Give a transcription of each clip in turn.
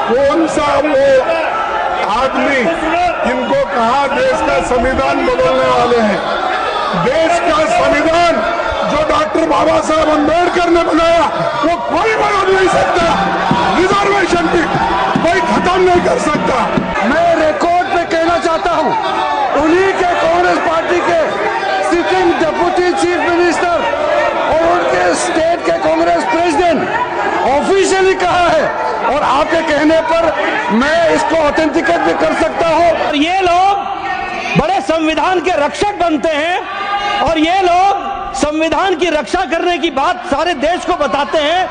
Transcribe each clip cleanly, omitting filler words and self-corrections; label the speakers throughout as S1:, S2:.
S1: कौन सा वो आदमी इनको कहा देश का संविधान बदलने वाले हैं। देश का संविधान जो डॉक्टर बाबा साहब अम्बेडकर ने बनाया वो कोई बदल नहीं सकता। रिजर्वेशन की कोई खत्म नहीं कर सकता।
S2: मैं रिकॉर्ड पे कहना चाहता हूँ, उन्हीं के कांग्रेस पार्टी के सिटिंग डिप्टी चीफ मिनिस्टर और उनके स्टेट के कांग्रेस प्रेसिडेंट ऑफिशियली कहा है और आपके कहने पर मैं इसको ऑथेंटिकेट भी कर सकता हूँ।
S3: ये लोग बड़े संविधान के रक्षक बनते हैं और ये लोग संविधान की रक्षा करने की बात सारे देश को बताते हैं,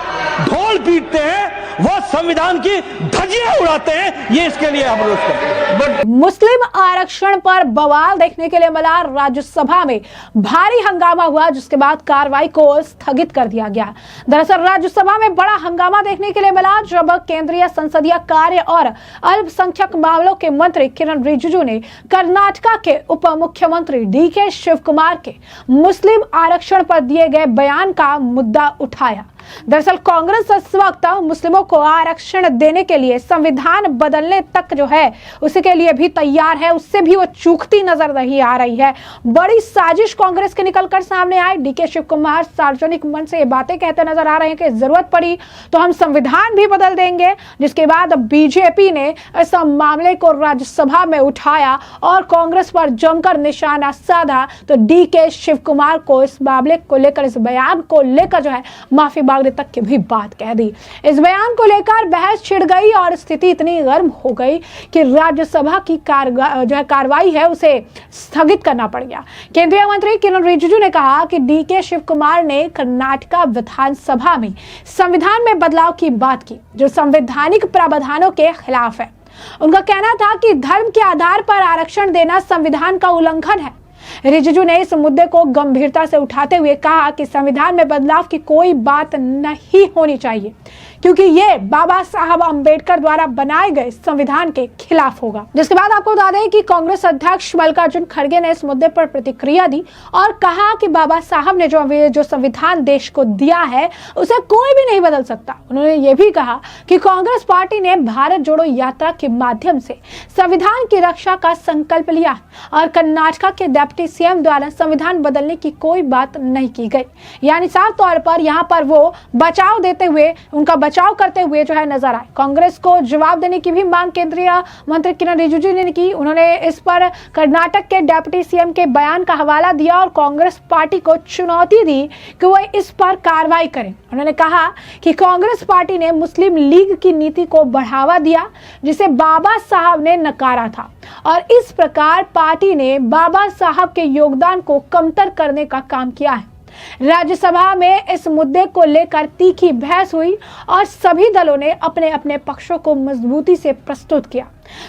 S3: ढोल पीटते हैं, वो संविधान की धज्जियां उड़ाते हैं। ये इसके लिए हम रोक करते हैं।
S4: मुस्लिम आरक्षण पर बवाल देखने के लिए मिला, राज्यसभा में भारी हंगामा हुआ, जिसके बाद कार्रवाई को स्थगित कर दिया गया। दरअसल राज्यसभा में बड़ा हंगामा देखने के लिए मिला जब केंद्रीय संसदीय कार्य और अल्पसंख्यक मामलों के मंत्री किरण रिजिजू ने कर्नाटका के उप मुख्यमंत्री डीके शिव कुमार के मुस्लिम आरक्षण पर दिए गए बयान का मुद्दा उठाया। दरअसल कांग्रेस इस वक्त मुस्लिमों को आरक्षण देने के लिए संविधान बदलने तक जो है उसके लिए भी तैयार है, उससे भी वो चूकती नजर नहीं आ रही है। बड़ी साजिश कांग्रेस के निकलकर सामने आई। डीके शिव कुमार सार्वजनिक मंच से ये बातें कहते नजर आ रहे हैं कि जरूरत पड़ी तो हम संविधान भी बदल देंगे, जिसके बाद बीजेपी ने इस मामले को राज्यसभा में उठाया और कांग्रेस पर जमकर निशाना साधा। तो डीके शिव कुमार को इस मामले को लेकर, इस बयान को लेकर जो है माफी तक की भी बात कह दी। इस बयान को लेकर बहस छिड़ गई और स्थिति इतनी गर्म हो गई कि राज्यसभा की कार्रवाई है उसे स्थगित करना पड़ गया। केंद्रीय मंत्री किरण रिजिजू ने कहा कि डीके शिव कुमार ने कर्नाटका विधानसभा में संविधान में बदलाव की बात की जो संवैधानिक प्रावधानों के खिलाफ है। उनका कहना था कि धर्म के आधार पर आरक्षण देना संविधान का उल्लंघन है। रिजिजू ने इस मुद्दे को गंभीरता से उठाते हुए कहा कि संविधान में बदलाव की कोई बात नहीं होनी चाहिए क्योंकि ये बाबा साहब अम्बेडकर द्वारा बनाए गए संविधान के खिलाफ होगा। जिसके बाद आपको बता दें कि कांग्रेस अध्यक्ष मल्लिकार्जुन खड़गे ने इस मुद्दे पर प्रतिक्रिया दी और कहा कि बाबा साहब ने जो संविधान देश को दिया है उसे कोई भी नहीं बदल सकता। उन्होंने ये भी कहा कि कांग्रेस पार्टी ने भारत जोड़ो यात्रा के माध्यम से संविधान की रक्षा का संकल्प लिया और कर्नाटका के डिप्टी सीएम द्वारा संविधान बदलने की कोई बात नहीं की गई। यानी साफ तौर पर यहाँ पर वो बचाव देते हुए, उनका बचाव करते हुए जो है नजर आए। कांग्रेस को जवाब देने की भी मांग केंद्रीय मंत्री किरण रिजिजू ने की। उन्होंने इस पर कर्नाटक के डिप्टी सीएम के बयान का हवाला दिया और कांग्रेस पार्टी को चुनौती दी कि वो इस पर कार्रवाई करें। उन्होंने कहा कि कांग्रेस पार्टी ने मुस्लिम लीग की नीति को बढ़ावा दिया जिसे बाबा साहब ने नकारा था और इस प्रकार पार्टी ने बाबा साहब के योगदान को कमतर करने का काम किया है। राज्यसभा में इस मुद्दे को लेकर तीखी बहस हुई और सभी दलों ने अपने अपने पक्षों को मजबूती से प्रस्तुत किया।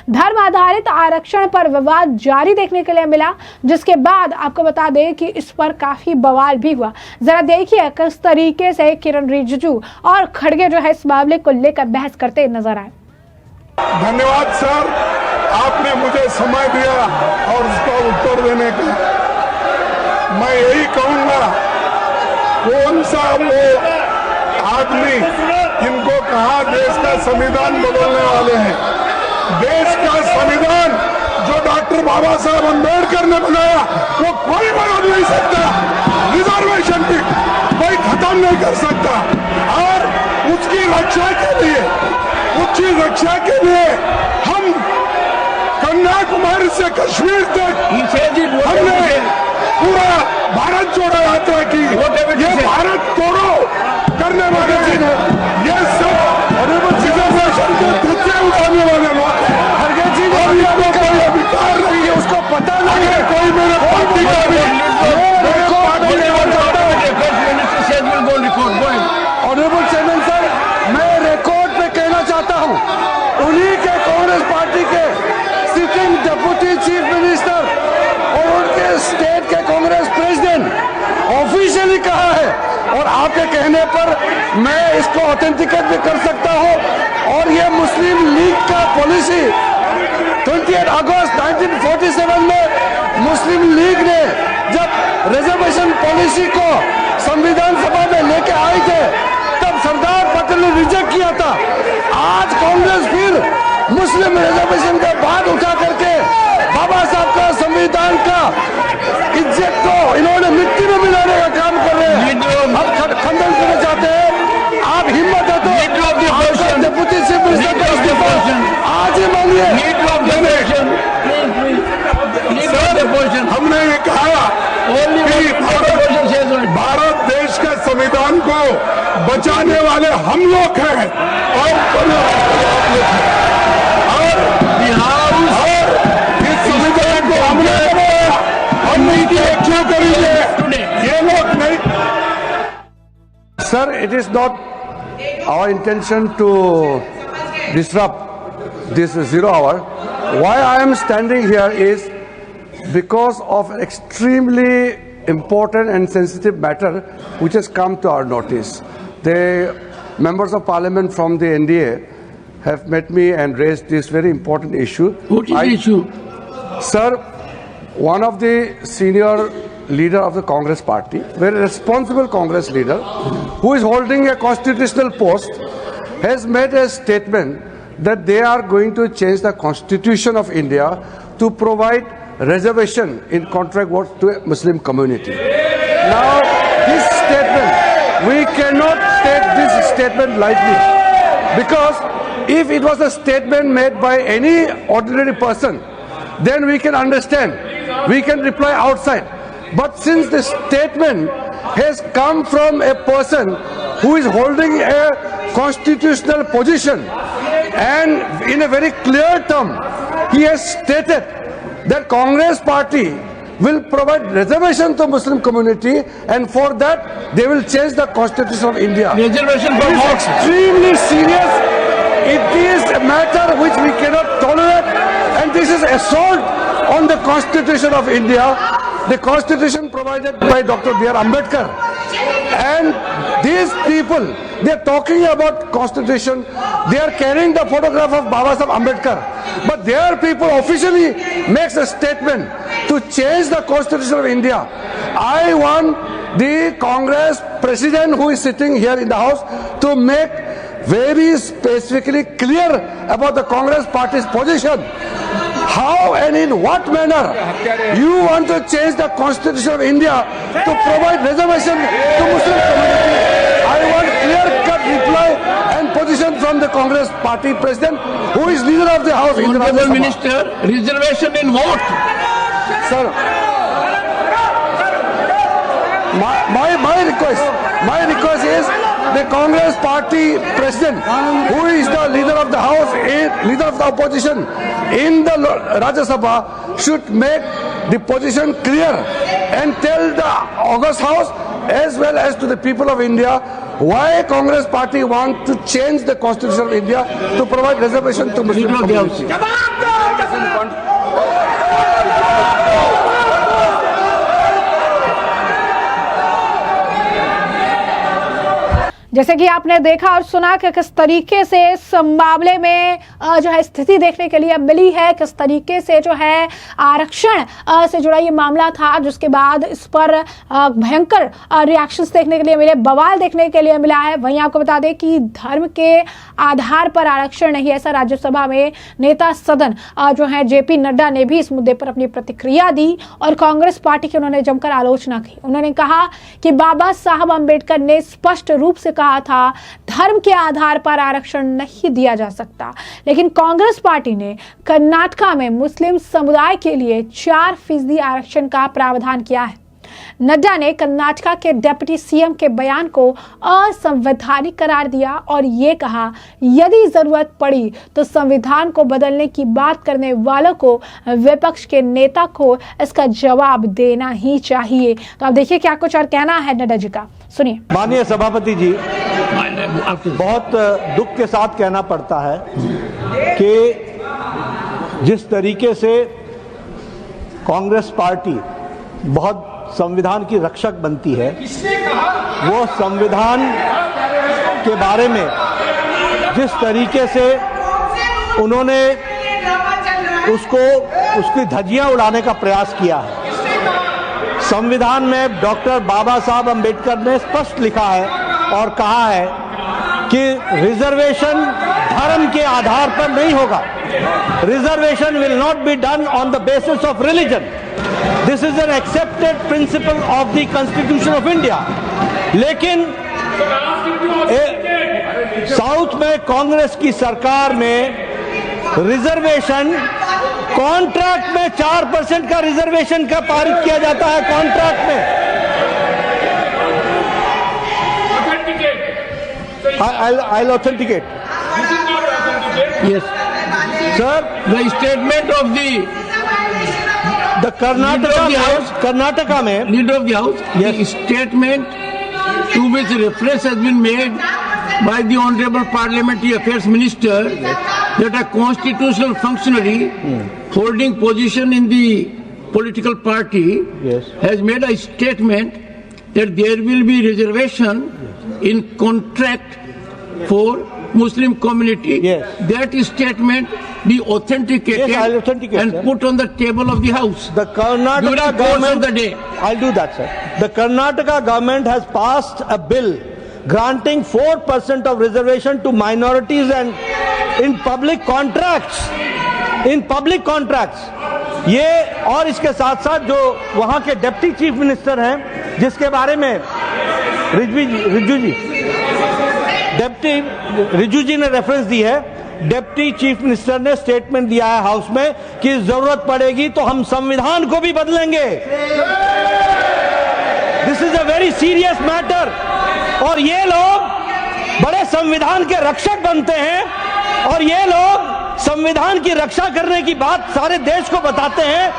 S4: धर्म आधारित आरक्षण पर विवाद जारी देखने के लिए मिला, जिसके बाद आपको बता दें कि इस पर काफी बवाल भी हुआ। जरा देखिए किस तरीके से किरण रिजिजू और खड़गे जो है इस मामले को लेकर बहस करते नजर आए।
S1: धन्यवाद सर, आपने मुझे समय दिया और उसका उत्तर देने का। मैं यही कहूंगा, कौन सा वो आदमी इनको कहा देश का संविधान बदलने वाले हैं। देश का संविधान जो डॉक्टर बाबा साहब अम्बेडकर ने बनाया वो कोई बदल नहीं सकता। रिजर्वेशन की कोई खत्म नहीं कर सकता और उसकी रक्षा के लिए हम कन्याकुमारी से कश्मीर तक हमने पूरा भारत जोड़ो यात्रा की। ये भारत तोड़ो करने वाले ये सब रिजर्वेशन के धज्जे उठाने वाले लोग और इनको कोई अधिकार नहीं है, उसको पता नहीं है। कोई मेरे पार्टी का भी
S2: ऑनरेबल चेयरमैन सर, मैं रिकॉर्ड पे कहना चाहता हूँ, उन्हीं के कांग्रेस पार्टी के सिटिंग डिप्टी चीफ मिनिस्टर और उनके स्टेट के कांग्रेस प्रेसिडेंट ऑफिशियली कहा है और आपके कहने पर मैं इसको ऑथेंटिकेट भी कर सकता हूँ। और ये मुस्लिम लीग का पॉलिसी 28 अगस्त 1947 में मुस्लिम लीग ने जब रिजर्वेशन पॉलिसी को संविधान सभा में लेके आए थे तब सरदार पटेल ने रिजेक्ट किया था। आज कांग्रेस फिर मुस्लिम रिजर्वेशन का बात उठा करके बाबा साहब का संविधान का इज्जत को इन्होंने मिट्टी में मिलाने का काम कर रहे हैं। हम खंडन करना चाहते हैं। आप हिम्मत है तो डिप्टी चीफ मिनिस्टर का इस्तीफा आज ही मांगिए।
S1: हमने ये कहा कि भारत देश के संविधान को बचाने वाले हम लोग हैं और इस संविधान को हमने बनाया, हम नीति क्यों करेंगे ये लोग नहीं।
S2: Sir, it is not our intention to disrupt this 0 hour. Why I am standing here is because of an extremely important and sensitive matter which has come to our notice. The members of parliament from the NDA have met me and raised this very important issue.
S5: What is the issue?
S2: Sir, one of the senior leader of the Congress party, very responsible Congress leader, who is holding a constitutional post, has made a statement that they are going to change the constitution of India to provide reservation in contract work to a Muslim community. Now, this statement, we cannot take this statement lightly, because if it was a statement made by any ordinary person, then we can understand, we can reply outside. But since the statement has come from a person who is holding a constitutional position, and in a very clear term, he has stated that Congress party will provide reservation to Muslim community, and for that they will change the constitution of India.
S5: Reservation
S2: It
S5: for
S2: is
S5: what?
S2: extremely serious. It is a matter which we cannot tolerate, and this is assault on the constitution of India, the constitution provided by Dr. B.R. Ambedkar. And these people, they are talking about constitution, they are carrying the photograph of Baba Saheb Ambedkar, but their people officially makes a statement to change the constitution of India. I want the Congress president who is sitting here in the house to make very specifically clear about the Congress party's position. How and in what manner you want to change the constitution of India to provide reservation to Muslim community? I want clear-cut reply and position from the Congress party president, who is leader of the house in the Rajya
S5: Honorable
S2: Sabha.
S5: Minister, reservation in what?
S2: Sir, my request is the Congress party president, who is the leader of the house, leader of the opposition in the Rajya Sabha, should make the position clear and tell the August House as well as to the people of India why Congress party want to change the constitution of India to provide reservation to Muslim community.
S4: जैसे कि आपने देखा और सुना कि किस तरीके से इस मामले में जो है स्थिति देखने के लिए मिली है, किस तरीके से जो है आरक्षण से जुड़ा ये मामला था, जिसके बाद इस पर भयंकर रिएक्शंस देखने के लिए मिले, बवाल देखने के लिए मिला है। वहीं आपको बता दें कि धर्म के आधार पर आरक्षण नहीं, ऐसा राज्यसभा में नेता सदन जो है जेपी नड्डा ने भी इस मुद्दे पर अपनी प्रतिक्रिया दी और कांग्रेस पार्टी की उन्होंने जमकर आलोचना की। उन्होंने कहा कि बाबा साहब अम्बेडकर ने स्पष्ट रूप से कहा था धर्म के आधार पर आरक्षण नहीं दिया जा सकता, लेकिन कांग्रेस पार्टी ने कर्नाटका में मुस्लिम समुदाय के लिए 4% आरक्षण का प्रावधान किया है। नड्डा ने कर्नाटका के डिप्टी सीएम के बयान को असंवैधानिक करार दिया और ये कहा यदि जरूरत पड़ी तो संविधान को बदलने की बात करने वालों को विपक्ष के नेता को इसका जवाब देना ही चाहिए। तो आप देखिए क्या कुछ और कहना है नड्डा जी का, सुनिए।
S3: माननीय सभापति जी, बहुत दुख के साथ कहना पड़ता है कि जिस तरीके से कांग्रेस पार्टी बहुत संविधान की रक्षक बनती है, वो संविधान के बारे में जिस तरीके से उन्होंने उसकी धज्जियां उड़ाने का प्रयास किया है। संविधान में डॉक्टर बाबा साहब अम्बेडकर ने स्पष्ट लिखा है और कहा है कि रिजर्वेशन धर्म के आधार पर नहीं होगा। Reservation will not be done on the basis of religion. This is an accepted principle of the constitution of India. लेकिन साउथ में कांग्रेस की सरकार में रिजर्वेशन कॉन्ट्रैक्ट में 4% का रिजर्वेशन का पारित किया जाता है। कॉन्ट्रैक्ट में I'll authenticate.
S5: Yes.
S3: Sir,
S5: The statement of
S3: the Karnataka में
S5: Leader of the House, the statement to which reference has been made by the Honorable Parliamentary Affairs Minister that a constitutional functionary holding position in the political party has made a statement that there will be reservation in contract for Muslim community.
S3: Yes.
S5: That statement be authenticated
S3: Yes, I'll authenticate,
S5: and
S3: sir.
S5: put on the table of the House.
S3: the Karnataka
S5: During course of
S3: government,
S5: the day.
S3: I'll do that, sir. The Karnataka government has passed a bill granting 4% of reservation to minorities and in public contracts. In public contracts. ये और इसके साथ साथ जो वहां के deputy chief minister हैं, जिसके बारे में रिजू जी ने रेफरेंस दी है, डिप्टी चीफ मिनिस्टर ने स्टेटमेंट दिया है हाउस में कि जरूरत पड़ेगी तो हम संविधान को भी बदलेंगे। This is a very serious matter. और ये लोग बड़े संविधान के रक्षक बनते हैं और ये लोग संविधान की रक्षा करने की बात सारे देश को बताते हैं,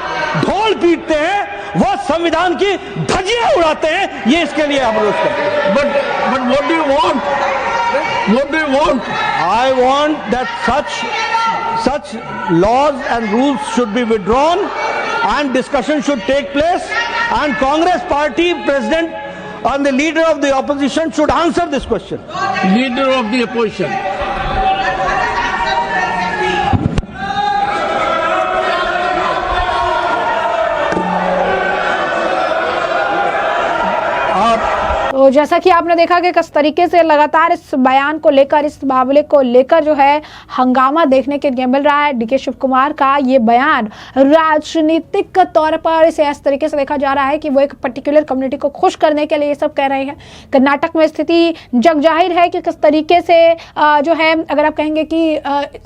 S3: ढोल पीटते हैं, वो संविधान की धज्जियां उड़ाते हैं। ये इसके लिए हम रोज करते हैं।
S5: But what do you want? What do you want?
S3: I want that such laws and rules should be withdrawn and discussion should take place and Congress party president and the leader of the opposition should answer this question.
S5: Leader of the opposition.
S4: तो जैसा कि आपने देखा कि किस तरीके से लगातार इस बयान को लेकर, इस मामले को लेकर जो है हंगामा देखने के लिए मिल रहा है। डीके शिव कुमार का ये बयान राजनीतिक तौर पर इसे इस तरीके से देखा जा रहा है कि वो एक पर्टिकुलर कम्युनिटी को खुश करने के लिए ये सब कह रहे हैं। कर्नाटक में स्थिति जग जाहिर है कि किस तरीके से जो है, अगर आप कहेंगे कि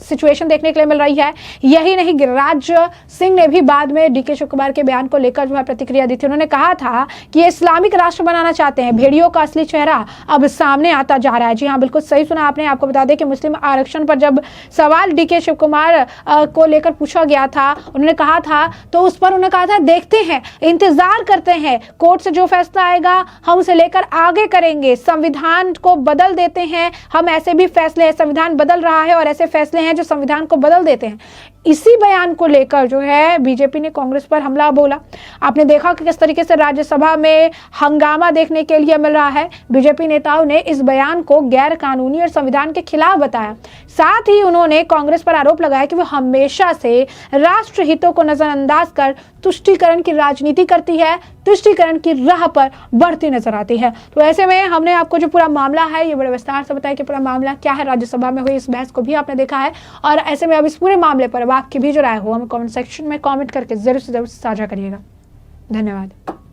S4: सिचुएशन देखने के लिए मिल रही है। यही नहीं, गिरिराज सिंह ने भी बाद में डीके शिव कुमार के बयान को लेकर जो है प्रतिक्रिया दी थी। उन्होंने कहा था कि ये इस्लामिक राष्ट्र बनाना चाहते हैं। भेड़ियों का असली चेहरा अब सामने आता जा रहा है। जी हाँ, बिल्कुल सही सुना आपने। आपको बता दें कि मुस्लिम आरक्षण पर जब सवाल डीके शिव कुमार को लेकर पूछा गया था, उन्होंने कहा था, तो उस पर उन्होंने कहा था देखते हैं, इंतजार करते हैं, कोर्ट से जो फैसला आएगा हम उसे लेकर आगे करेंगे, संविधान को बदल देते हैं। हम ऐसे भी फैसले हैं, संविधान बदल रहा है और ऐसे फैसले हैं जो संविधान को बदल देते हैं। इसी बयान को लेकर जो है बीजेपी ने कांग्रेस पर हमला बोला। आपने देखा कि किस तरीके से राज्यसभा में हंगामा देखने के लिए मिल रहा है। बीजेपी नेताओं ने इस बयान को गैर कानूनी और संविधान के खिलाफ बताया। साथ ही उन्होंने कांग्रेस पर आरोप लगाया कि वो हमेशा से राष्ट्र हितों को नजरअंदाज कर तुष्टीकरण की राजनीति करती है, तुष्टीकरण की राह पर बढ़ती नजर आती है। तो ऐसे में हमने आपको जो पूरा मामला है ये बड़े विस्तार से बताया कि पूरा मामला क्या है। राज्यसभा में हुई इस बहस को भी आपने देखा है और ऐसे में अब इस पूरे मामले पर आपकी भी जो राय हो हमें कमेंट सेक्शन में कमेंट करके जरूर से जरूर साझा करिएगा। धन्यवाद।